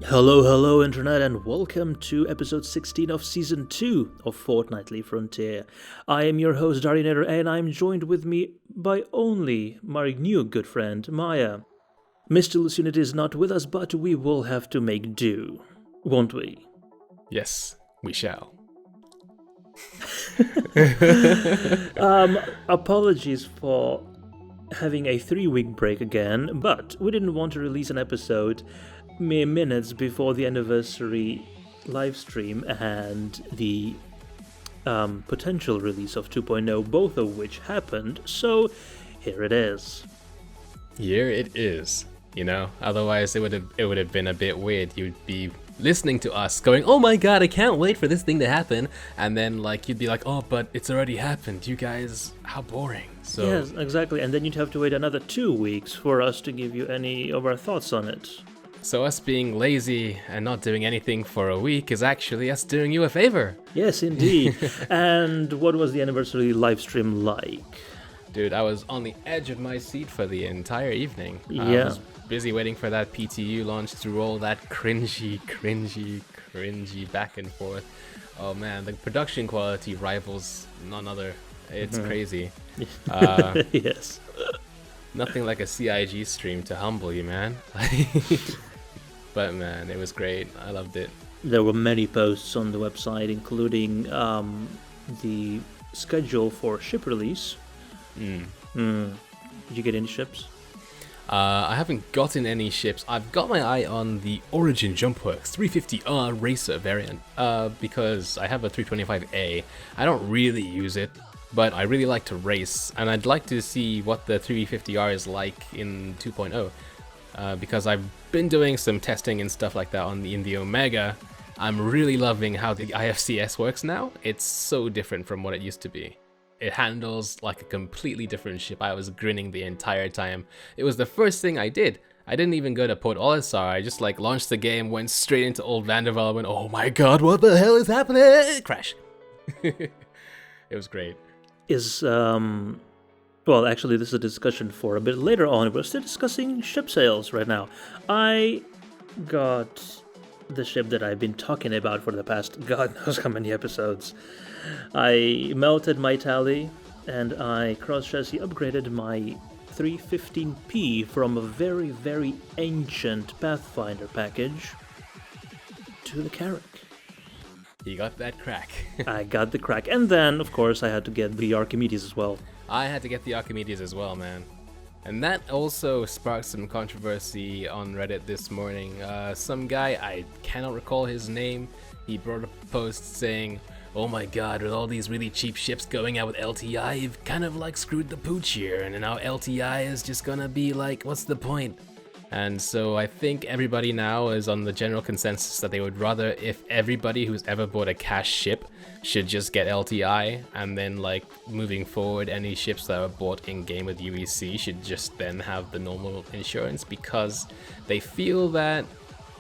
Hello, hello, Internet, and welcome to episode 16 of season 2 of Fortnightly Frontier. I am your host, Darinator, and I'm joined with me by only my new good friend, Maya. Mr. Lucinity is not with us, but we will have to make do, won't we? Yes, we shall. Apologies for having a 3-week break again, but we didn't want to release an episode mere minutes before the anniversary live stream and the potential release of 2.0, both of which happened, so here it is. Here it is. Otherwise it would have been a bit weird. You'd be listening to us going, "Oh my god, I can't wait for this thing to happen," and then you'd be like, "Oh, but it's already happened. You guys, how boring." So yes, exactly, and then you'd have to wait another 2 weeks for us to give you any of our thoughts on it. So us being lazy and not doing anything for a week is actually us doing you a favor. Yes, indeed. And what was the anniversary live stream like? Dude, I was on the edge of my seat for the entire evening. I Yeah. was busy waiting for that PTU launch through all that cringy back and forth. Oh man, the production quality rivals none other. It's crazy. Yes. Nothing like a CIG stream to humble you, man. But man, it was great. I loved it. There were many posts on the website, including the schedule for ship release. Did you get any ships? I haven't gotten any ships. I've got my eye on the Origin Jumpworks 350R Racer variant because I have a 325A. I don't really use it, but I really like to race, and I'd like to see what the 350R is like in 2.0 because I've been doing some testing and stuff like that in the Omega. I'm really loving how the IFCS works now. It's so different from what it used to be. It handles like a completely different ship. I was grinning the entire time. It was the first thing I did. I didn't even go to Port Olisar. I just launched the game, went straight into Old Vanderbilt, and went, "Oh my god, what the hell is happening?" Crash. It was great. Well, actually, this is a discussion for a bit later on. We're still discussing ship sales right now. I got the ship that I've been talking about for the past god knows how many episodes. I melted my tally, and I cross-chassis upgraded my 315P from a very, very ancient Pathfinder package to the Carrack. You got that crack. I got the crack, and then, of course, I had to get the Archimedes as well. I had to get the Archimedes as well, man. And that also sparked some controversy on Reddit this morning. Some guy, I cannot recall his name, he brought up a post saying, "Oh my god, with all these really cheap ships going out with LTI, you've kind of screwed the pooch here, and now LTI is just gonna be what's the point?" And so I think everybody now is on the general consensus that they would rather if everybody who's ever bought a cash ship should just get LTI, and then moving forward, any ships that are bought in game with UEC should just then have the normal insurance, because they feel that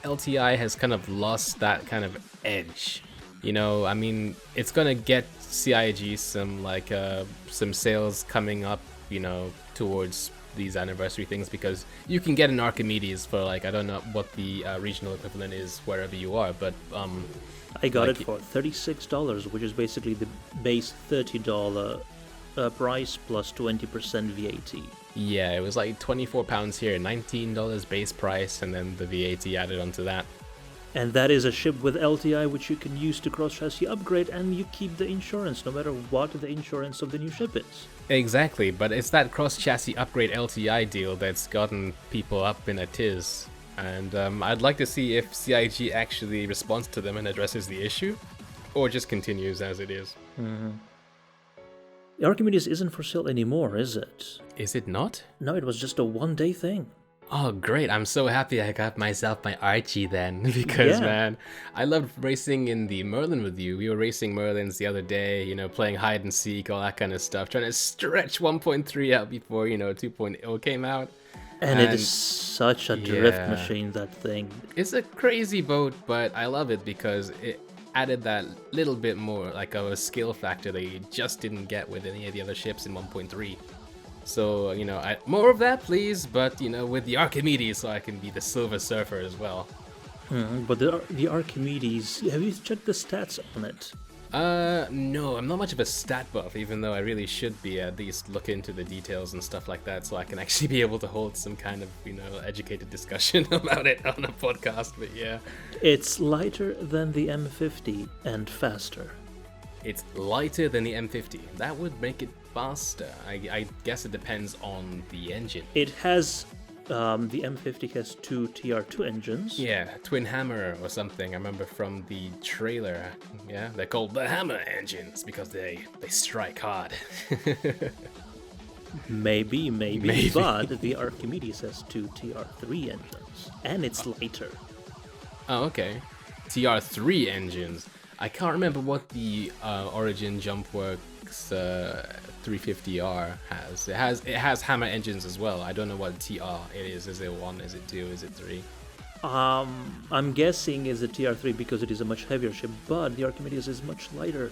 LTI has kind of lost that kind of edge. I mean, it's gonna get CIG some sales coming up, towards these anniversary things, because you can get an Archimedes for I don't know what the regional equivalent is wherever you are, but I got it for $36, which is basically the base $30 price plus 20% VAT. Yeah, it was £24 here, $19 base price, and then the VAT added onto that. And that is a ship with LTI, which you can use to cross-chassis upgrade, and you keep the insurance, no matter what the insurance of the new ship is. Exactly, but it's that cross-chassis upgrade LTI deal that's gotten people up in a tiz. And I'd like to see if CIG actually responds to them and addresses the issue, or just continues as it is. The Archimedes isn't for sale anymore, is it? Is it not? No, it was just a one-day thing. Oh, great. I'm so happy I got myself my Archie then, because, man, I loved racing in the Merlin with you. We were racing Merlins the other day, playing hide and seek, all that kind of stuff, trying to stretch 1.3 out before, 2.0 came out. And it is such a drift machine, that thing. It's a crazy boat, but I love it because it added that little bit more, of a skill factor that you just didn't get with any of the other ships in 1.3. So, more of that, please, but, with the Archimedes, so I can be the Silver Surfer as well. But the Archimedes, have you checked the stats on it? No, I'm not much of a stat buff, even though I really should be at least look into the details and stuff like that, so I can actually be able to hold some kind of, educated discussion about it on a podcast, but yeah. It's lighter than the M50 and faster. It's lighter than the M50. That would make it faster. I guess it depends on the engine. It has, the M50 has two TR2 engines. Yeah, twin hammer or something. I remember from the trailer. Yeah, they're called the hammer engines because they strike hard. Maybe, but the Archimedes has two TR3 engines, and it's lighter. Oh, okay. TR3 engines. I can't remember what the Origin Jumpworks 350R has. It has hammer engines as well. I don't know what TR it is. Is it 1? Is it 2? Is it 3? I'm guessing it's a TR3 because it is a much heavier ship, but the Archimedes is much lighter.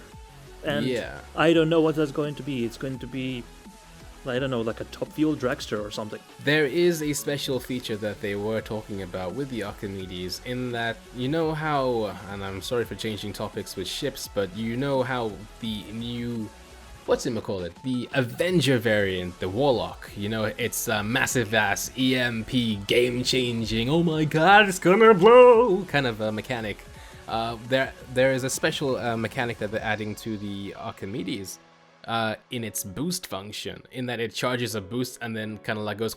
And yeah. I don't know what that's going to be. It's going to be, I don't know, like a top fuel dragster or something. There is a special feature that they were talking about with the Archimedes, in that, you know how, and I'm sorry for changing topics with ships, but you know how the new, the Avenger variant, the Warlock, it's a massive ass EMP game-changing, oh my god, it's gonna blow, kind of a mechanic. There is a special mechanic that they're adding to the Archimedes, in its boost function, in that it charges a boost and then kind of like goes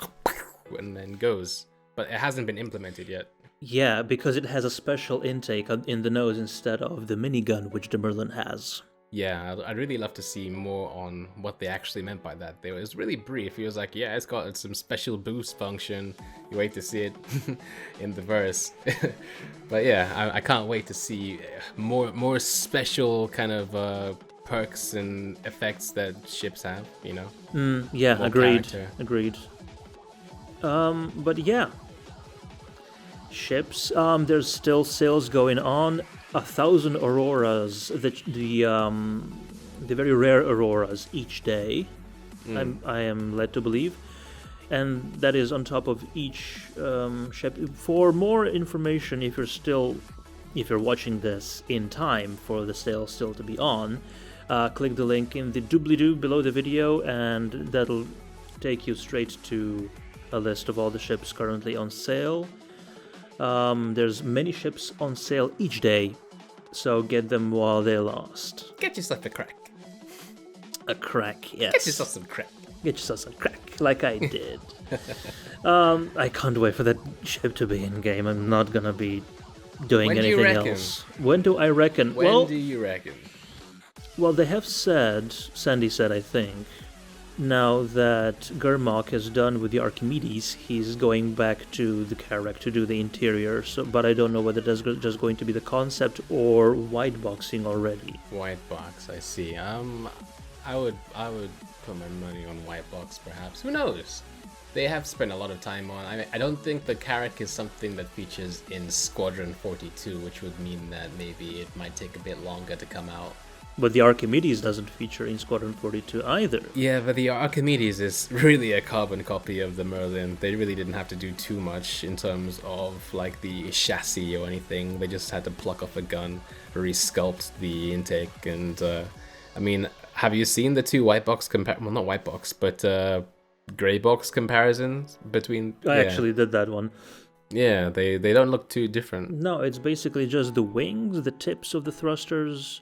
and then goes, but it hasn't been implemented yet. Yeah, because it has a special intake in the nose instead of the minigun which the Merlin has. Yeah, I'd really love to see more on what they actually meant by that. It was really brief. He was like, yeah, it's got some special boost function. You wait to see it in the verse. But yeah, I can't wait to see more special kind of perks and effects that ships have, Yeah, More agreed. character. Agreed. But yeah. Ships, there's still sales going on. 1,000 auroras, the very rare auroras each day, I am led to believe, and that is on top of each ship. For more information, if you're watching this in time for the sale still to be on, click the link in the doobly-doo below the video, and that'll take you straight to a list of all the ships currently on sale. There's many ships on sale each day, so get them while they last. Get yourself a crack. A crack, yes. Get yourself some crack. Get yourself some crack, like I did. I can't wait for that ship to be in game. I'm not gonna be doing When do you anything reckon? else. When do I reckon? When do you reckon? Well, they have said, Sandy said, I think, now that Gurmok is done with the Archimedes, he's going back to the Carrack to do the interior. So, but I don't know whether that's just going to be the concept or white boxing already. White box, I see. I would put my money on white box, perhaps. Who knows? They have spent a lot of time on. I don't think the Carrack is something that features in Squadron 42, which would mean that maybe it might take a bit longer to come out. But the Archimedes doesn't feature in Squadron 42 either. Yeah, but the Archimedes is really a carbon copy of the Merlin. They really didn't have to do too much in terms of like the chassis or anything. They just had to pluck off a gun, resculpt the intake, and I mean, have you seen the two white box well, not white box, but gray box comparisons between? I actually did that one. Yeah, they don't look too different. No, it's basically just the wings, the tips of the thrusters,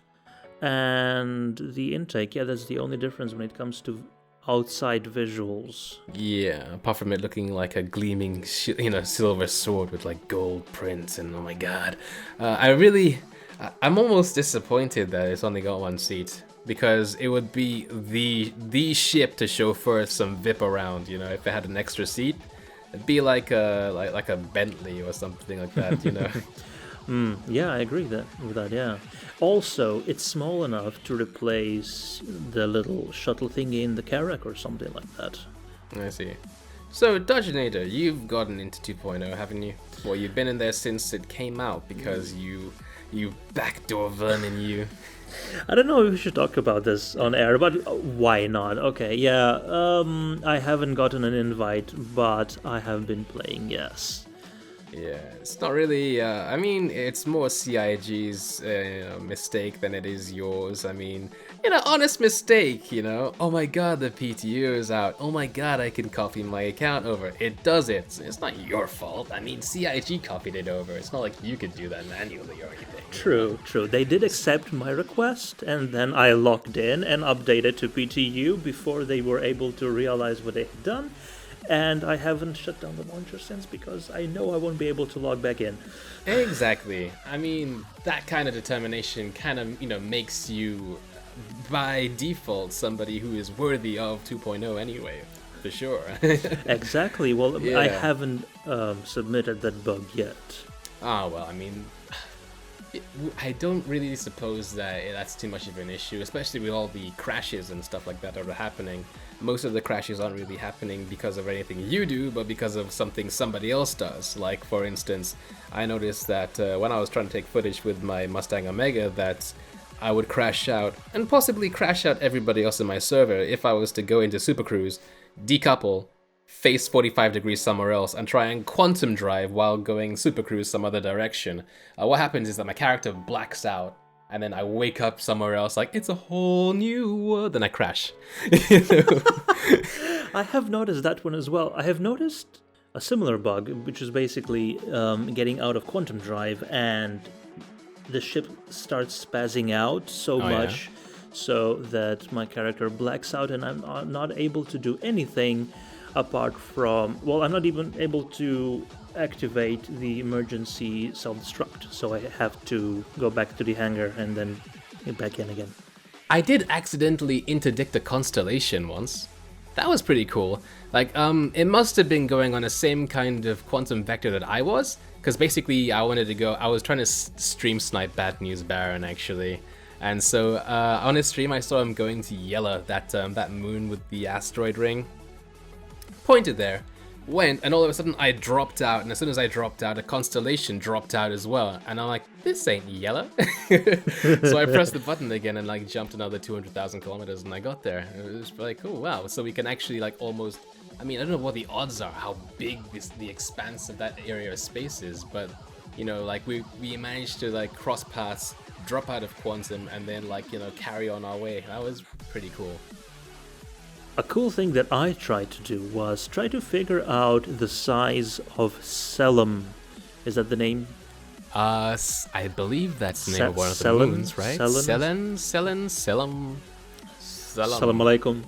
and the intake. Yeah, that's the only difference when it comes to outside visuals. Yeah, apart from it looking like a gleaming, silver sword with like gold prints, and oh my god, I'm almost disappointed that it's only got one seat, because it would be the ship to chauffeur some VIP around. If it had an extra seat, it'd be like a Bentley or something like that. Yeah, I agree with that, yeah. Also, it's small enough to replace the little shuttle thingy in the Carrack or something like that. I see. So, Dodgenator, you've gotten into 2.0, haven't you? Well, you've been in there since it came out, because you backdoor vermin, you. I don't know if we should talk about this on air, but why not? Okay, yeah, I haven't gotten an invite, but I have been playing, yes. Yeah, it's not really. I mean, it's more CIG's mistake than it is yours. I mean, honest mistake. Oh my God, the PTU is out. Oh my God, I can copy my account over. It does it. It's not your fault. I mean, CIG copied it over. It's not like you could do that manually or anything. True, true. They did accept my request, and then I logged in and updated to PTU before they were able to realize what they had done. And I haven't shut down the launcher since because I know I won't be able to log back in. Exactly. I mean, that kind of determination kind of, makes you, by default, somebody who is worthy of 2.0 anyway, for sure. Exactly. Well, Yeah. I haven't submitted that bug yet. Ah, well, I mean, I don't really suppose that that's too much of an issue, especially with all the crashes and stuff like that that are happening. Most of the crashes aren't really happening because of anything you do, but because of something somebody else does. Like, for instance, I noticed that when I was trying to take footage with my Mustang Omega, that I would crash out, and possibly crash out everybody else in my server if I was to go into Super Cruise, decouple, face 45 degrees somewhere else, and try and quantum drive while going Super Cruise some other direction. What happens is that my character blacks out, and then I wake up somewhere else like, it's a whole new world, then I crash. I have noticed that one as well. I have noticed a similar bug, which is basically getting out of quantum drive and the ship starts spazzing out so much so that my character blacks out and I'm not able to do anything apart from, well, I'm not even able to activate the emergency self-destruct, so I have to go back to the hangar and then get back in again. I did accidentally interdict a constellation once. That was pretty cool. Like, it must have been going on the same kind of quantum vector that I was, because basically I was trying to stream snipe Bad News Baron, actually. And so, on his stream I saw him going to Yella, that moon with the asteroid ring. Pointed there, went, and all of a sudden I dropped out, and as soon as I dropped out, a constellation dropped out as well, and I'm like, this ain't Yella. So I pressed the button again and like jumped another 200,000 kilometers, and I got there. It was like, oh wow, so we can actually like almost, I mean, I don't know what the odds are, how big the expanse of that area of space is, but like we managed to like cross paths, drop out of quantum, and then like carry on our way. That was pretty cool. A cool thing that I tried to do was try to figure out the size of Selim. Is that the name? I believe that's the name of one of the moons, right? Selim. Salam alaikum.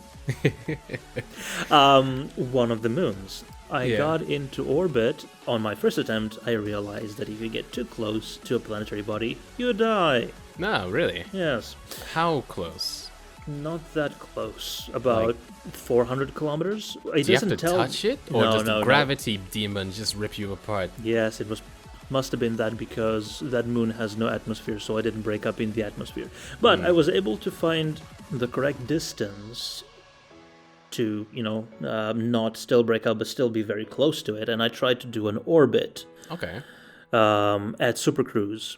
One of the moons. I got into orbit. On my first attempt, I realized that if you get too close to a planetary body, you die. No, really? Yes. How close? Not that close. About 400 kilometers. Do you have to touch it? Or does the gravity demon just rip you apart? Yes, it must have been that, because that moon has no atmosphere, so I didn't break up in the atmosphere. But I was able to find the correct distance to, not still break up, but still be very close to it. And I tried to do an orbit. Okay. At Super Cruise.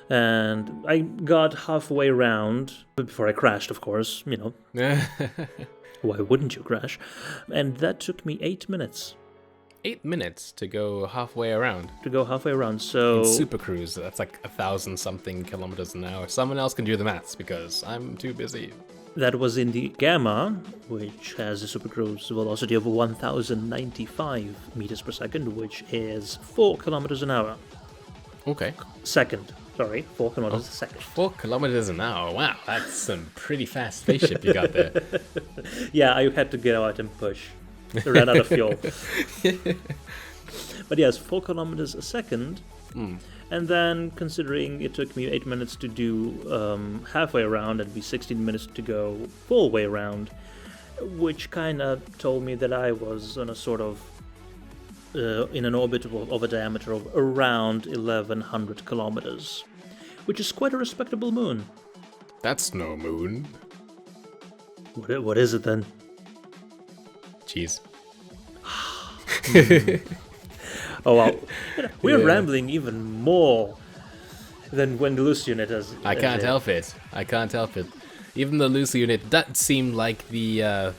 And I got halfway around before I crashed, of course, Why wouldn't you crash? And that took me 8 minutes. 8 minutes to go halfway around? So in Super Cruise, that's like 1,000-something kilometers an hour. Someone else can do the maths, because I'm too busy. That was in the Gamma, which has a Super Cruise velocity of 1,095 meters per second, which is 4 kilometers an hour. Okay. 4 kilometers a second. 4 kilometers an hour. Wow, that's some pretty fast spaceship you got there. Yeah, I had to get out and push. I ran out of fuel. But yes, 4 kilometers a second. And then, considering it took me 8 minutes to do halfway around, it'd be 16 minutes to go full way around, which kind of told me that I was on a sort of in an orbit of a diameter of around 1,100 kilometers, which is quite a respectable moon. That's no moon. What is it then? Jeez. Oh wow, we're rambling even more than when the loose unit has. I can't help it. Even the loose unit, that seemed like the.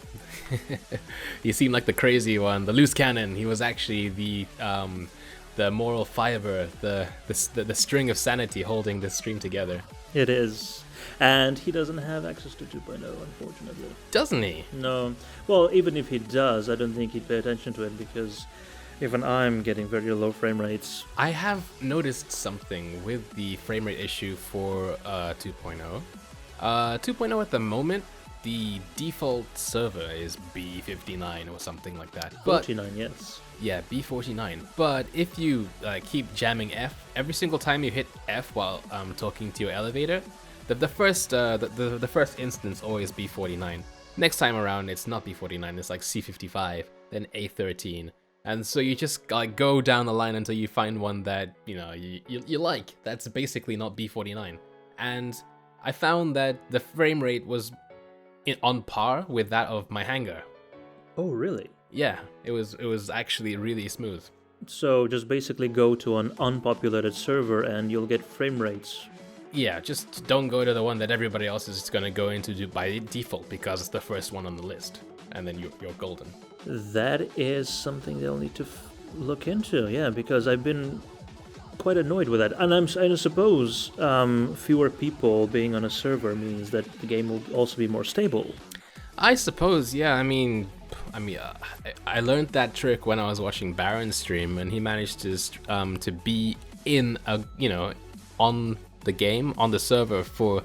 He seemed like the crazy one, the loose cannon. He was actually the the moral fiber, the string of sanity holding this stream together. It is. And he doesn't have access to 2.0, unfortunately. Doesn't he? No. Well, even if he does, I don't think he'd pay attention to it, because even I'm getting very low frame rates. I have noticed something with the frame rate issue for 2.0. 2.0 at the moment, the default server is B59 or something like that. 49, yes. Yeah, B49. But if you keep jamming F, every single time you hit F while talking to your elevator, the first instance always B49. Next time around, it's not B49, it's like C55, then A13. And so you just like go down the line until you find one that, you like. That's basically not B49. And I found that the frame rate was on par with that of my hangar. Oh, really? Yeah, it was actually really smooth. So just basically go to an unpopulated server and you'll get frame rates. Yeah, just don't go to the one that everybody else is going to go into by default, because it's the first one on the list, and then you're golden. That is something they'll need to look into, yeah, because I've been quite annoyed with that. And I suppose fewer people being on a server means that the game will also be more stable. I suppose, yeah. I mean, I learned that trick when I was watching Baron's stream, and he managed to be in on the game, on the server for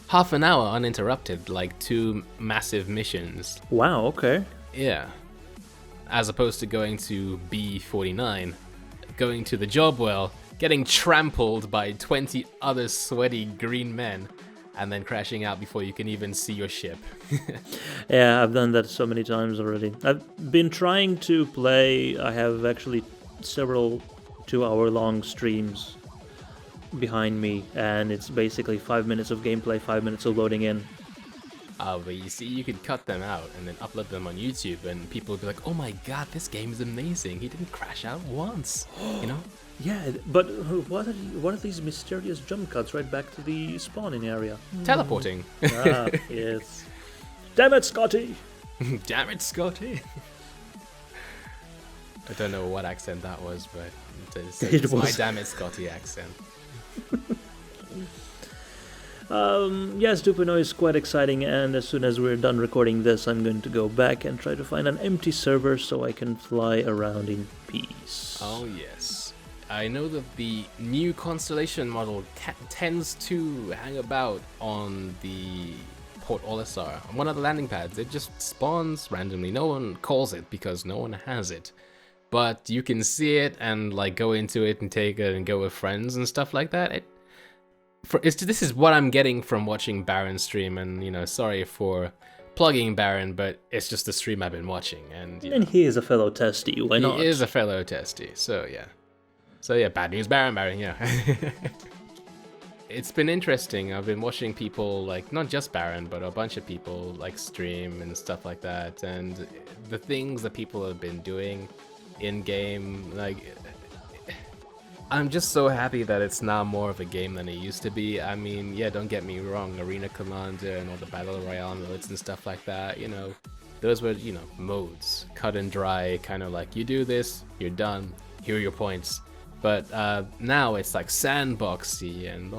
half an hour uninterrupted, like 2 massive missions. Wow, okay. Yeah. As opposed to going to B49, going to the job well, getting trampled by 20 other sweaty green men, and then crashing out before you can even see your ship. Yeah, I've done that so many times already. I've been trying to play. I have actually several 2-hour-long streams behind me, and it's basically 5 minutes of gameplay, 5 minutes of loading in. But you see, you could cut them out and then upload them on YouTube, and people would be like, oh my god, this game is amazing. He didn't crash out once, Yeah, but what are these mysterious jump cuts right back to the spawning area? Teleporting. Yes. Damn it, Scotty! Damn it, Scotty! I don't know what accent that was, but it's my damn it, Scotty accent. Yes, 2.0 is quite exciting, and as soon as we're done recording this, I'm going to go back and try to find an empty server so I can fly around in peace. Oh yes. I know that the new Constellation model tends to hang about on the Port Olisar, on one of the landing pads. It just spawns randomly. No one calls it because no one has it. But you can see it and like go into it and take it and go with friends and stuff like that. This is what I'm getting from watching Baron stream, and sorry for plugging Baron, but it's just the stream I've been watching, and he is a fellow testy. Why not? He is a fellow testy, so yeah, bad news, Baron, yeah. It's been interesting. I've been watching people, like, not just Baron, but a bunch of people, like, stream and stuff like that, and the things that people have been doing in-game, like, I'm just so happy that it's now more of a game than it used to be. I mean, yeah, don't get me wrong, Arena Commander and all the Battle Royale modes and stuff like that, those were, modes, cut and dry, kind of like, you do this, you're done, here are your points. But now it's like sandboxy and,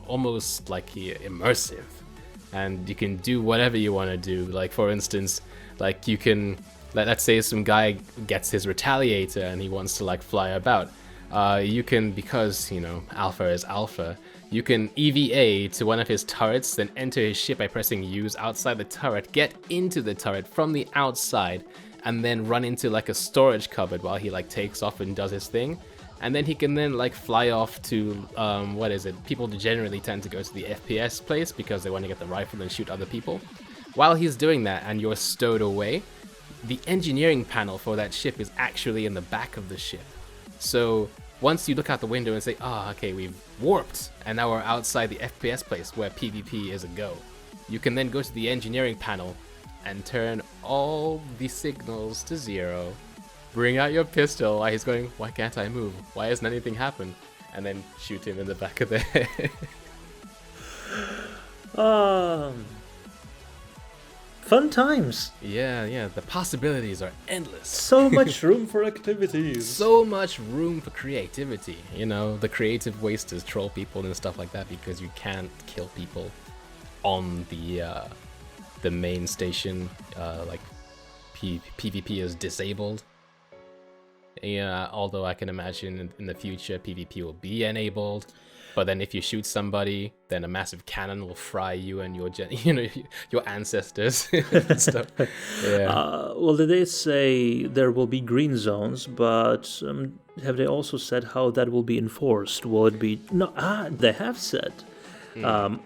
almost like immersive. And you can do whatever you want to do. Like, for instance, like you can, let's say some guy gets his Retaliator and he wants to like fly about. You can, because, alpha is alpha, you can EVA to one of his turrets, then enter his ship by pressing use outside the turret, get into the turret from the outside, and then run into like a storage cupboard while he like takes off and does his thing. And then he can then like fly off to, people generally tend to go to the FPS place because they want to get the rifle and shoot other people. While he's doing that and you're stowed away, the engineering panel for that ship is actually in the back of the ship. So once you look out the window and say, okay, we've warped, and now we're outside the FPS place where PvP is a go, you can then go to the engineering panel and turn all the signals to 0, bring out your pistol while he's going, why can't I move? Why hasn't anything happened? And then shoot him in the back of the head. Fun times. Yeah, the possibilities are endless. So much room for activities. So much room for creativity. You know, the creative ways to troll people and stuff like that, because you can't kill people on the main station. Like PvP is disabled. Yeah, although I can imagine in the future PvP will be enabled. But then if you shoot somebody, then a massive cannon will fry you and your your ancestors and stuff. Yeah. Well, they say there will be green zones, but have they also said how that will be enforced? Will it be... No, they have said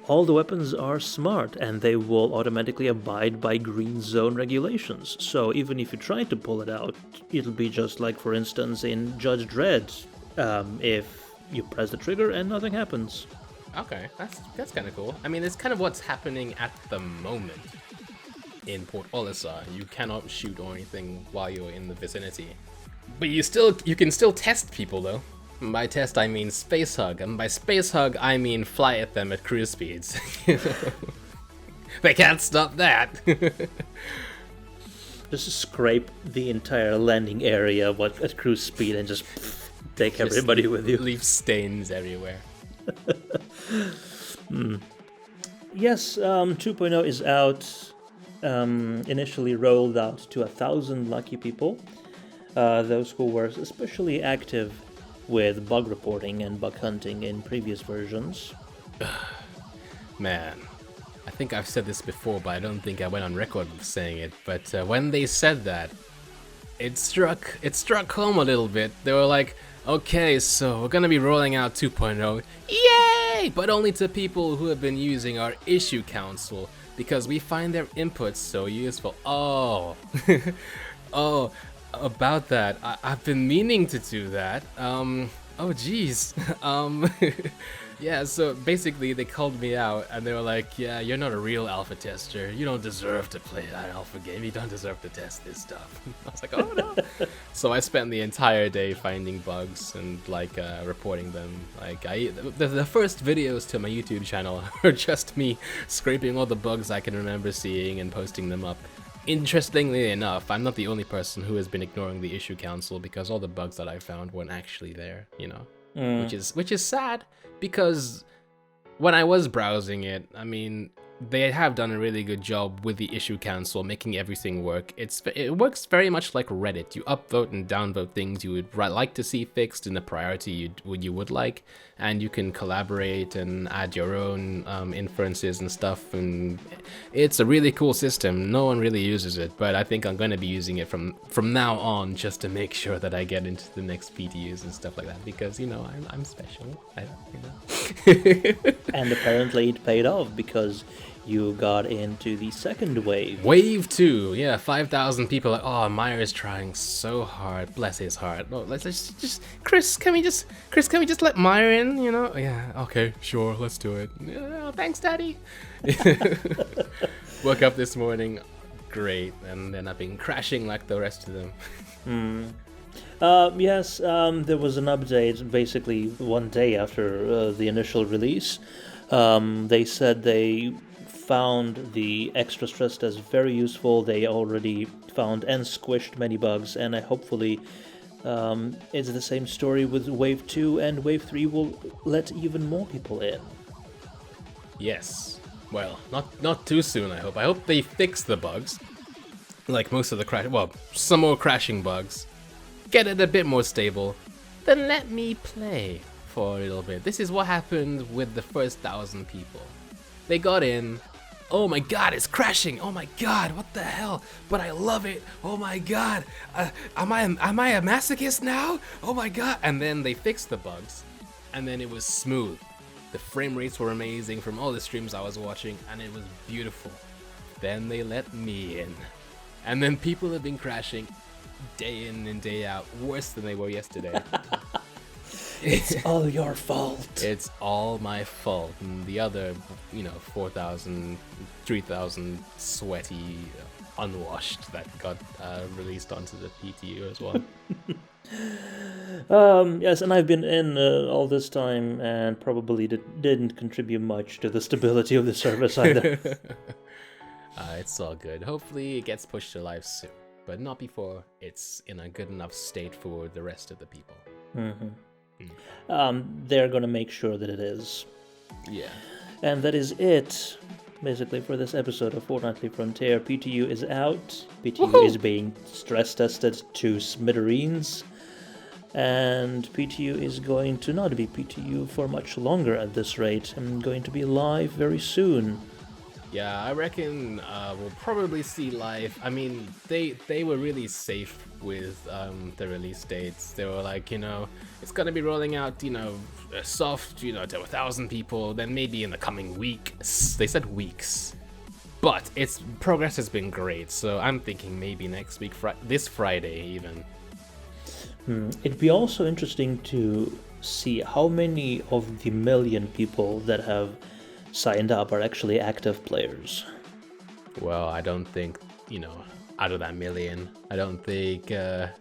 all the weapons are smart and they will automatically abide by green zone regulations. So even if you try to pull it out, it'll be just like, for instance, in Judge Dredd, if you press the trigger and nothing happens. Okay, that's kind of cool. I mean, it's kind of what's happening at the moment in Port Olisar. You cannot shoot or anything while you're in the vicinity, but you can still test people though. By test I mean space hug, and by space hug I mean fly at them at cruise speeds. They can't stop that. Just scrape the entire landing area at cruise speed and just take everybody with you. Leave stains everywhere. Yes, 2.0 is out. Initially rolled out to 1,000 lucky people. Those who were especially active with bug reporting and bug hunting in previous versions. Man, I think I've said this before, but I don't think I went on record with saying it. But when they said that, it struck home a little bit. They were like, okay, so we're gonna be rolling out 2.0, yay! But only to people who have been using our issue council, because we find their inputs so useful. Oh, oh, about that, I've been meaning to do that. Oh geez. Yeah, so basically they called me out and they were like, yeah, you're not a real alpha tester. You don't deserve to play that alpha game. You don't deserve to test this stuff. I was like, oh no. So I spent the entire day finding bugs and like reporting them. Like the first videos to my YouTube channel are just me scraping all the bugs I can remember seeing and posting them up. Interestingly enough, I'm not the only person who has been ignoring the issue council, because all the bugs that I found weren't actually there, you know, which is sad, because when I was browsing it, I mean, they have done a really good job with the issue council, making everything work. It works very much like Reddit. You upvote and downvote things you would like to see fixed in the priority you would like, and you can collaborate and add your own inferences and stuff. And it's a really cool system. No one really uses it, but I think I'm going to be using it from now on, just to make sure that I get into the next PTUs and stuff like that, because you know I'm special. And apparently it paid off, because you got into the second wave. Wave 2, yeah, 5,000 people. Like, oh, Meyer is trying so hard. Bless his heart. Oh, let's just Chris, can we just let Meyer in? You know? Yeah. Okay, sure. Let's do it. Oh, thanks, Daddy. Woke up this morning, great, and then I've been crashing like the rest of them. Yes, there was an update basically one day after the initial release. They said they found the extra stress test very useful. They already found and squished many bugs, and hopefully it's the same story with Wave 2, and Wave 3 will let even more people in. Yes. Well, not too soon, I hope. I hope they fix the bugs. Like most of the some more crashing bugs. Get it a bit more stable. Then let me play for a little bit. This is what happened with the first 1,000 people. They got in. Oh my god, it's crashing. Oh my god, what the hell? But I love it. Oh my god. Am I a masochist now? Oh my god. And then they fixed the bugs, and then it was smooth. The frame rates were amazing from all the streams I was watching, and it was beautiful. Then they let me in. And then people have been crashing day in and day out, worse than they were yesterday. It's all your fault. It's all my fault. And the other, 4,000, 3,000 sweaty, unwashed that got released onto the PTU as well. Yes, and I've been in all this time and probably didn't contribute much to the stability of the service either. It's all good. Hopefully it gets pushed to life soon, but not before it's in a good enough state for the rest of the people. They're gonna make sure that it is. Yeah. And that is it, basically, for this episode of Fortnightly Frontier. PTU is out. PTU is being stress tested to smithereens. And PTU is going to not be PTU for much longer at this rate. I'm going to be live very soon. Yeah, I reckon we'll probably see live. I mean, they were really safe with the release dates. They were like, it's gonna be rolling out, soft, to 1,000 people. Then maybe in the coming weeks. They said weeks, but its progress has been great. So I'm thinking maybe next week, this Friday even. It'd be also interesting to see how many of the million people that have signed up are actually active players. Well, I don't think, out of that million, I don't think there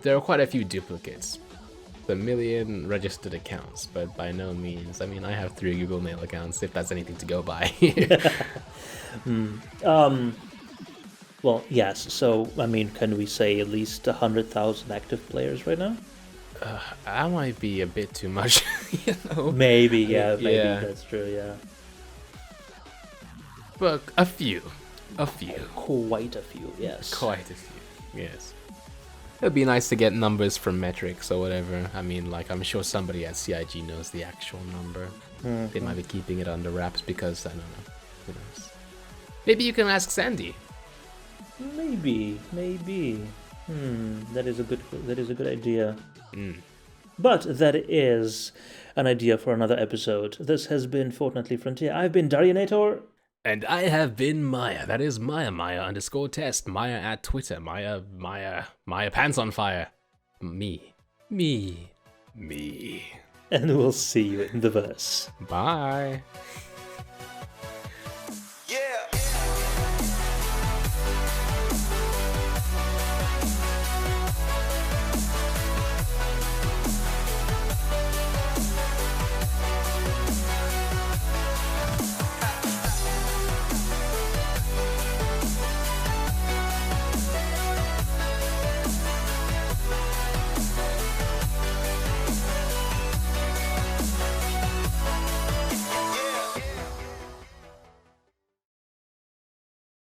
are quite a few duplicates. The million registered accounts, but by no means. I mean, I have 3 Google Mail accounts, if that's anything to go by. Well, yes, so, I mean, can we say at least 100,000 active players right now? That might be a bit too much, Maybe, maybe that's true, yeah. But a few. Quite a few, yes. Quite a few, yes. It'd be nice to get numbers from metrics or whatever. I mean, I'm sure somebody at CIG knows the actual number. They might be keeping it under wraps because, I don't know, who knows. Maybe you can ask Sandy. Maybe. That is a good idea. But that is an idea for another episode. This has been Fortnightly Frontier. I've been Darionator. And I have been Maya. That is Maya_test. Maya at Twitter. Maya pants on fire. Me. And we'll see you in the verse. Bye.